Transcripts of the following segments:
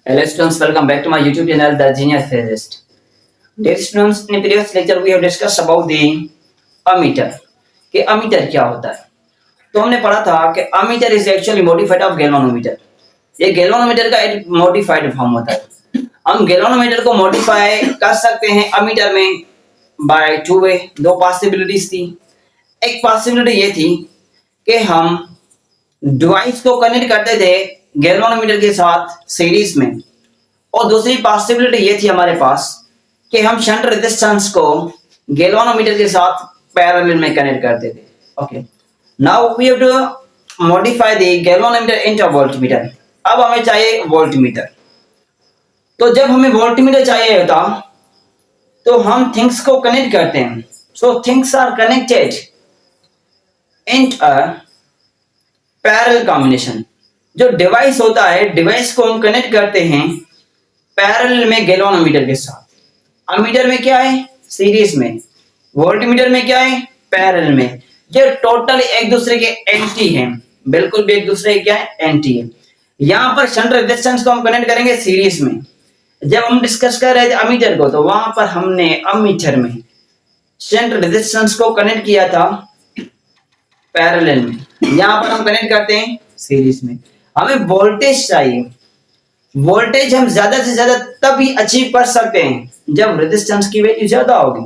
Hello students, welcome back to my YouTube channel, The Genius Physicist. Dear students, in the previous lecture we have discussed about the ammeter. कि ammeter क्या होता है? तो हमने पढ़ा था कि ammeter is actually modified of galvanometer. ये galvanometer का एक modified form होता है. हम galvanometer को modify कर सकते हैं ammeter में by two way. दो possibilities थी. एक possibility ये थी कि हम डिवाइस को कनेक्ट करते थे गैल्वेनोमीटर के साथ सीरीज में, और दूसरी पॉसिबिलिटी ये थी हमारे पास कि हम शंट रेजिस्टेंस को गैल्वेनोमीटर के साथ पैरेलल में कनेक्ट करते थे. Okay, now we have to modify the galvanometer into voltmeter. अब हमें चाहिए वोल्टमीटर. तो जब हमें वोल्टमीटर चाहिए होता तो हम थिंग्स को कनेक्ट करते हैं. So things are connected in parallel combination. जो डिवाइस होता है, डिवाइस को हम कनेक्ट करते हैं पैरेलल में गैल्वेनोमीटर के साथ. अमीटर में क्या है? सीरीज में. वोल्टमीटर में क्या है? पैरेलल में. ये टोटल एक दूसरे के एंटी हैं, बिल्कुल भी एक दूसरे के क्या है? एंटी है. यहां पर शंट रेजिस्टेंस को हम कनेक्ट करेंगे सीरीज में. जब हम डिस्कस कर रहे थे अमीटर को, तो वहां पर हमने अमीटर में शंट रेजिस्टेंस को कनेक्ट किया था पैरेलल में. यहां पर हम कनेक्ट करते हैं सीरीज में. हमें वोल्टेज चाहिए. वोल्टेज हम ज्यादा से ज्यादा तभी अचीव कर सकते हैं जब रेजिस्टेंस की वैल्यू ज्यादा होगी.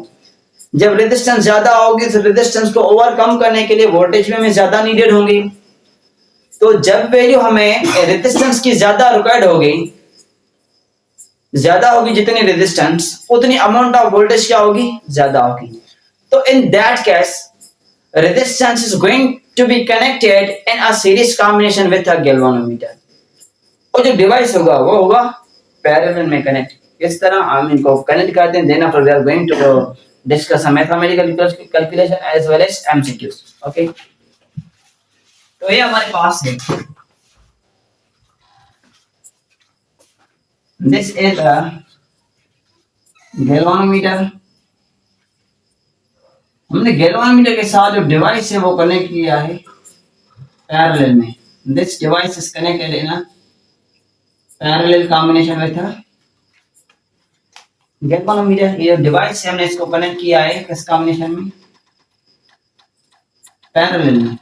जब रेजिस्टेंस ज्यादा होगी तो रेजिस्टेंस को ओवरकम करने के लिए वोल्टेज में हमें ज्यादा नीडेड होंगी. तो जब वैल्यू हमें रेजिस्टेंस की ज्यादा रिक्वायर्ड होगी, ज्यादा होगी जितनी रेजिस्टेंस, उतनी अमाउंट ऑफ वोल्टेज क्या होगी? ज्यादा होगी. तो in that case resistance is going to be connected in a series combination with a galvanometer. और जो डिवाइस होगा वो होगा पैरेलल में कनेक्ट. इस तरह हम इनको कनेक्ट करते हैं. Then after we are going to discuss some mathematical calculation as well as MCQs. Okay, तो ये हमारे पास है. This is a galvanometer. हमने गैल्वेनोमीटर के साथ जो डिवाइस है वो कनेक्ट किया है पैरेलल में. This device is connected in a parallel combination with galvanometer. ये डिवाइस है, हमने इसको कनेक्ट किया है किस कॉम्बिनेशन में? पैरेलल में.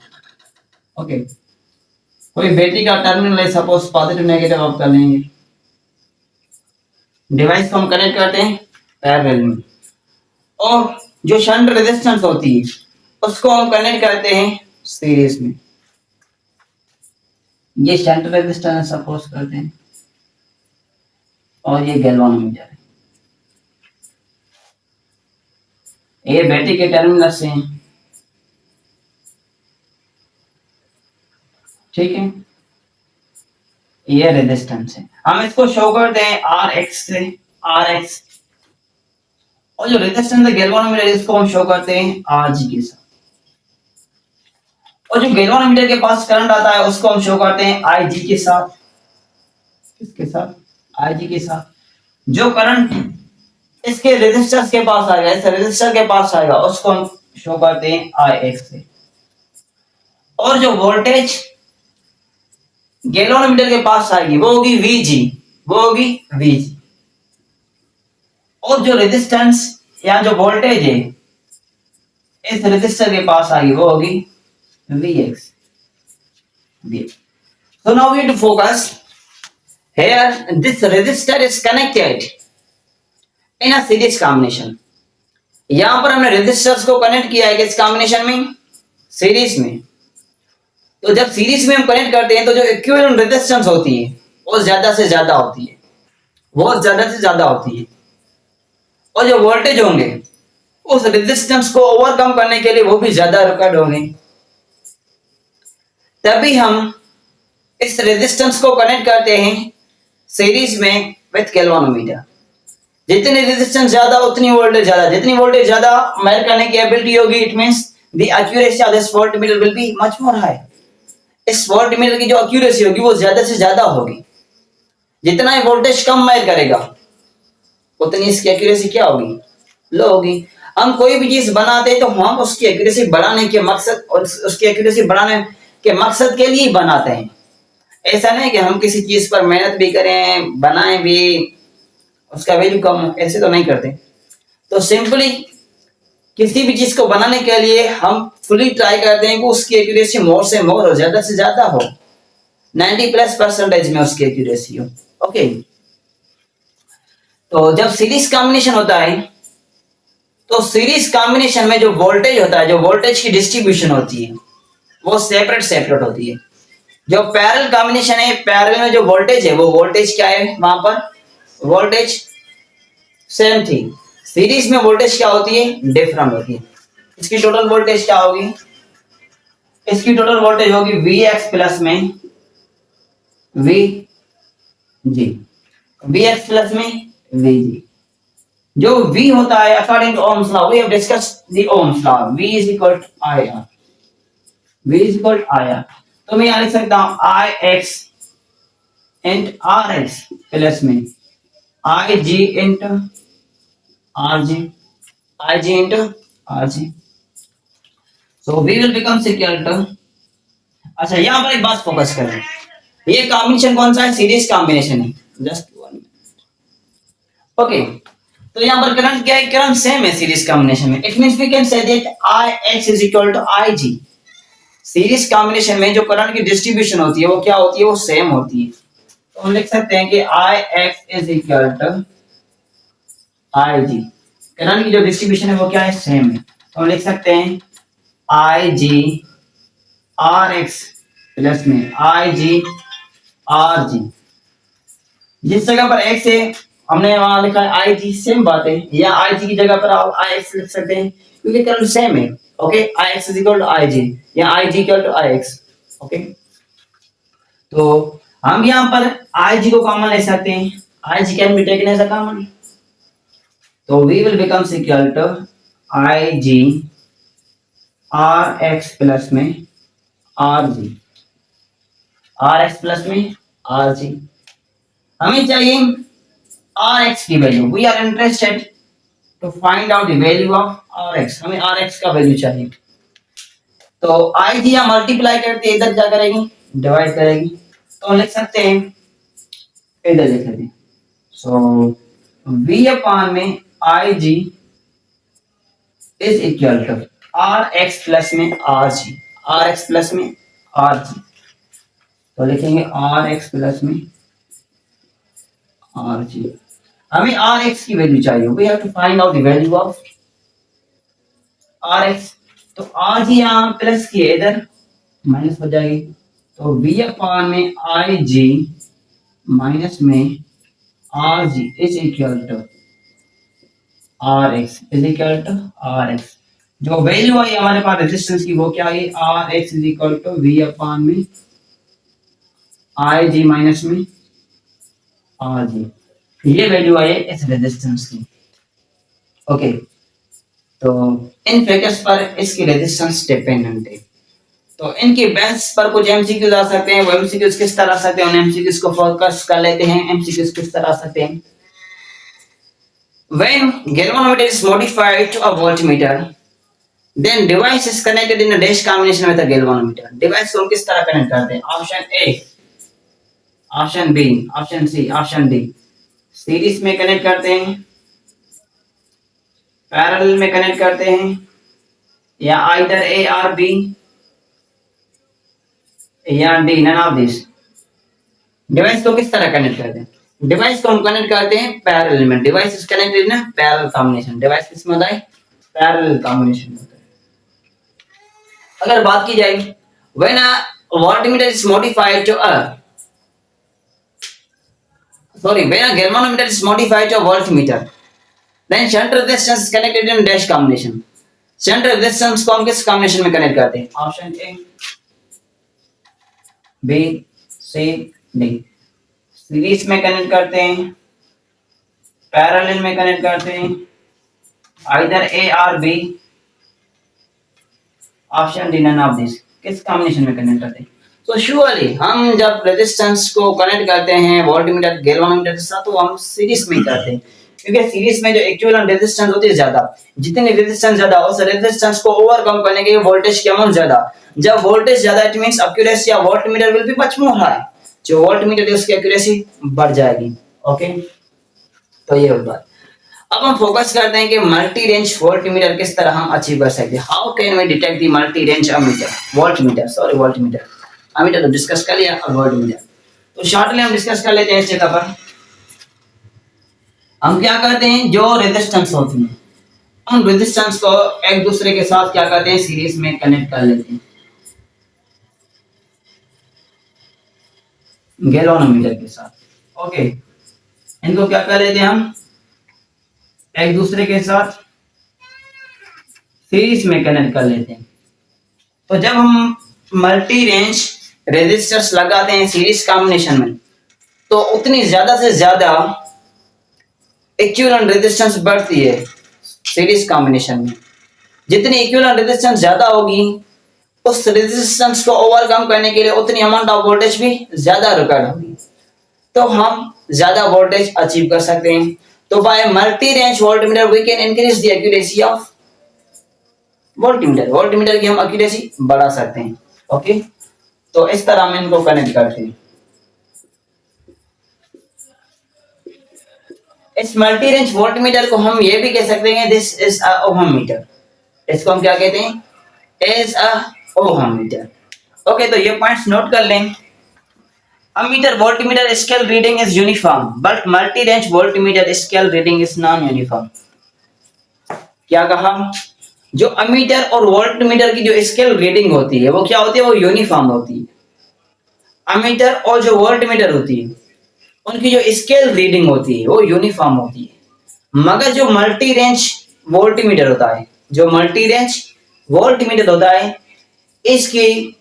ओके, कोई बैटरी का टर्मिनल है, सपोज पॉजिटिव नेगेटिव आप कर लेंगे. डिवाइस को हम कनेक्ट करते हैं पैरेलल में, और जो शंट रेजिस्टेंस होती है उसको हम कनेक्ट करते हैं सीरीज में. ये शंट रेजिस्टेंस सपोज करते हैं, और ये गैल्वेनोमीटर है. ये बैटरी के टर्मिनल से हैं. ठीक है, ये रेजिस्टेंस है. हम इसको शो करते हैं आर एक्स से. R X. और जो रेजिस्टेंस है गैल्वेनोमीटर, इसको हम शो करते हैं आरजी के साथ. और जो गैल्वेनोमीटर के पास करंट आता है उसको हम शो करते हैं आईजी के साथ. किसके साथ? आईजी के साथ. जो करंट इसके रेजिस्टेंस के पास आएगा, इस रेजिस्टर के पास आएगा, उसको हम शो करते हैं आई एक्स से. और जो वोल्टेज गैल्वेनोमीटर के पास आएगी वो होगी वीजी. वो होगी वीजी. और जो रेजिस्टेंस या जो वोल्टेज है इस रेजिस्टर के पास आएगी वो होगी Vx. So now we have to focus here. This resistor is connected in a series combination. यहां पर हमने रेजिस्टर्स को कनेक्ट किया है किस कॉम्बिनेशन में? सीरीज में. तो जब सीरीज में हम कनेक्ट करते हैं तो जो इक्विवेलेंट रेजिस्टेंस होती है वो ज्यादा से ज्यादा होती है. वो ज्यादा से ज्यादा होती है. और जो वोल्टेज होंगे उस रेजिस्टेंस को ओवरकम करने के लिए वो भी ज्यादा रिक्वायर्ड होंगे. तभी हम इस रेजिस्टेंस को कनेक्ट करते हैं सीरीज में विद गैल्वेनोमीटर. जितनी रेजिस्टेंस ज्यादा उतनी वोल्टेज ज्यादा. जितनी वोल्टेज ज्यादा मेजर करने की एबिलिटी होगी, it means the accuracy of this voltmeter will be much more high. इस वोल्टमीटर की जो एक्यूरेसी होगी वो ज्यादा से ज्यादा होगी. जितना ही वोल्टेज कम मेजर करेगा उतनी इसकी एक्यूरेसी क्या होगी? लो होगी. हम कोई भी चीज बनाते हैं तो हम उसकी एक्यूरेसी बढ़ाने के मकसद और उसकी एक्यूरेसी बढ़ाने के मकसद के लिए बनाते हैं. ऐसा नहीं कि हम किसी चीज पर मेहनत भी करें, बनाएं भी, उसका वैल्यू कम हो, ऐसे तो नहीं करते। तो सिंपली किसी भी चीज को बनाने के लिए हम फुली ट्राई करते हैं कि उसकी एक्यूरेसी मोर से मोर हो, ज्यादा से ज्यादा हो, 90+% में उसकी एक्यूरेसी हो। ओके, तो जब सीरीज कॉम्बिनेशन होता है तो सीरीज कॉम्बिनेशन में जो वोल्टेज होता है, जो वोल्टेज की डिस्ट्रीब्यूशन होती है वो सेपरेट सेपरेट होती है। जो पैरेलल कॉम्बिनेशन है, पैरेलल में जो वोल्टेज है वो वोल्टेज क्या है, वहां पर वोल्टेज सेम थी। सीरीज में वोल्टेज क्या होती है, डिफरेंट होती है। इसकी टोटल वोल्टेज क्या होगी, इसकी टोटल वोल्टेज होगी वी एक्स प्लस में V G, V X plus में वी जी। जो V होता है according to Ohm's law, we have discussed the Ohm's law, V is equal to I R, V is equal to I R. तो मैं यहाँ लिख सकता हूँ I X into R X plus में I G into R G, I G into R G. So V will become equal to, अच्छा यहाँ पर एक बात फोकस करें, ये कॉम्बिनेशन कौन सा है, सीरीज कॉम्बिनेशन है। जस्ट वन, ओके, तो यहाँ पर करंट क्या है, करंट सेम है सीरीज कॉम्बिनेशन में। It means we can say that I X is equal to I G. Series combination में जो करंट की डिस्ट्रीब्यूशन होती है वो क्या होती है, वो सेम होती है। तो हम लिख सकते हैं कि I X is equal to I G. Current की जो डिस्ट्रीब्यूशन है वो क्या है, सेम है। तो हम लिख सकते हैं I G R X plus में आई जी आर जी। जिस जगह पर एक्स है हमने वहां लिखा है आई जी, सेम बात है। या आई जी की जगह पर आप आई एक्स लिख सकते हैं क्योंकि करंट सेम है। Okay, I X is equal to I G या I G equal to I X. Okay, तो हम यहाँ पर आई जी को कॉमन ले सकते हैं, I G can be taken as a common. तो we will become equal to I G R X plus में R G, R X plus में आर जी। हमें चाहिए आर एक्स की value, we are interested to find out the value of R X. हमें R X का value चाहिए। तो आई जी हम मल्टीप्लाई करते इधर क्या करेगी, डिवाइड करेगी। तो हम लिख सकते हैं, इधर लिख लेते हैं। सो वी अपान में I G is equal to R X plus में R G, R X plus में आर जी। तो लिखेंगे आर एक्स प्लस में आर जी। हमें आर एक्स की वैल्यू चाहिए, we have to find out the value of R X. तो R G यहाँ प्लस की है, इधर माइनस हो जाएगी। तो वी अपान में आई जी माइनस में R G is equal to R X, is equal to R X. जो वैल्यू आई हमारे पास रेजिस्टेंस की वो क्या है, R X is equal to V upon में आई जी माइनस में आर जी। ये वैल्यू आई है इस रेजिस्टेंस की। ओके, तो इन फैक्टर्स पर इसकी रेजिस्टेंस डिपेंडेंट है। तो इनके बेस पर कुछ एमसीक्यूज आ सकते हैं। वो एमसीक्यूज किस तरह आ सकते हैं, उन एमसीक्यूज को फोकस कर लेते हैं। एमसीक्यूज किस तरह आ सकते हैं, when galvanometer is modified to a voltmeter then device is connected in a dash combination with a galvanometer। Device को हम किस तरह कनेक्ट करते हैं, option A, option B, option C, option D. Series में कनेक्ट करते हैं, पैरेलल में कनेक्ट करते हैं, या आइदर ए और बी या D, none of this. Device को किस तरह कनेक्ट करते हैं, डिवाइस को हम कनेक्ट करते हैं पैरेलल में। Device is connected in parallel combination. Device किस में होता है, पैरेलल कॉम्बिनेशन होता है। अगर बात की जाए when a voltmeter is modified to a when a galvanometer is modified to a voltmeter then shunt resistance is connected in dash combination। shunt resistance को हम किस कॉम्बिनेशन में कनेक्ट करते हैं, option A, B, C, D. Series में connect करते हैं, parallel में कनेक्ट करते हैं, आइदर ए और B, option D, none of this. किस कॉम्बिनेशन में कनेक्ट करते हैं, तो श्योरली हम जब रेजिस्टेंस को कनेक्ट करते हैं वोल्टमीटर गैल्वेनोमीटर के साथ तो हम सीरीज में करते हैं, क्योंकि सीरीज में जो इक्विवेलेंट रेजिस्टेंस होती है ज्यादा, जितनी रेजिस्टेंस ज्यादा उस रेजिस्टेंस को ओवरकम करने के लिए वोल्टेज की अमाउंट ज्यादा। जब वोल्टेज ज्यादा it means accuracy of voltmeter will be much more high. जो वोल्ट मीटर है उसकी एक्यूरेसी बढ़ जाएगी। ओके, तो ये होगा। अब हम फोकस करते हैं कि मल्टी रेंज वोल्ट मीटर किस तरह हम अचीव कर सकते हैं। How can we detect the multi range ammeter volt meter, sorry volt meter, ammeter तो डिस्कस कर लिया, अब वोल्ट मीटर तो शॉर्टली हम डिस्कस कर लेते हैं। इस जगह पर हम क्या करते हैं, जो रेजिस्टेंस होती है उन रेजिस्टेंस को एक दूसरे के साथ क्या करते हैं, सीरीज में कनेक्ट कर लेते हैं गैल्वेनोमीटर के साथ। ओके, इनको क्या कर लेते हैं हम एक दूसरे के साथ सीरीज में कनेक्ट कर लेते हैं। तो जब हम मल्टी रेंज रेजिस्टर्स लगाते हैं सीरीज कॉम्बिनेशन में तो उतनी ज्यादा से ज्यादा इक्विवेलेंट रेजिस्टेंस बढ़ती है सीरीज कॉम्बिनेशन में। जितनी इक्विवेलेंट रेजिस्टेंस ज्यादा होगी उस रेजिस्टेंस को ओवरकम करने के लिए उतनी अमाउंट ऑफ वोल्टेज भी ज्यादा रिक्वायर्ड होगी, तो हम ज्यादा वोल्टेज अचीव कर सकते हैं। तो by multi range voltmeter we can increase the accuracy of voltmeter, voltmeter की हम एक्यूरेसी बढ़ा सकते हैं। ओके, तो इस तरह हम इनको कनेक्ट करते हैं। इस मल्टी रेंज वोल्टमीटर को हम ये भी कह सकते हैं this is a ohm meter, इसको हम क्या कहते हैं, as a ohm meter. Okay, तो ये पॉइंट्स नोट कर लें। Ammeter voltmeter scale reading is uniform but multi range voltmeter scale reading is non uniform. क्या कहा, जो अमीटर और वोल्टमीटर की जो स्केल रीडिंग होती है वो क्या होती है, वो यूनिफॉर्म होती है। अमीटर और जो वोल्टमीटर होती है उनकी जो स्केल रीडिंग होती है वो यूनिफॉर्म होती है। मगर जो मल्टी रेंज वोल्टमीटर होता है, जो मल्टी रेंज वोल्टमीटर होता है, इसकी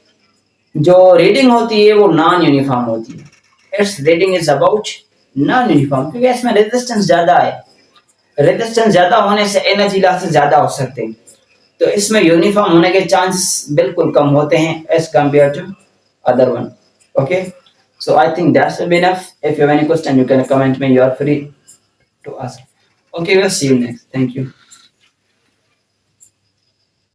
जो रीडिंग होती है वो नॉन यूनिफॉर्म होती है। It's reading is about non uniform, क्योंकि इसमें रेजिस्टेंस ज्यादा है। रेजिस्टेंस ज्यादा होने से एनर्जी लॉसेस ज्यादा हो सकते हैं, तो इसमें यूनिफॉर्म होने के चांसेस बिल्कुल कम होते हैं as compare to other one. Okay, so I think that's enough. If you have any question you can comment me, you are free to ask. Okay, we'll see you next. Thank you.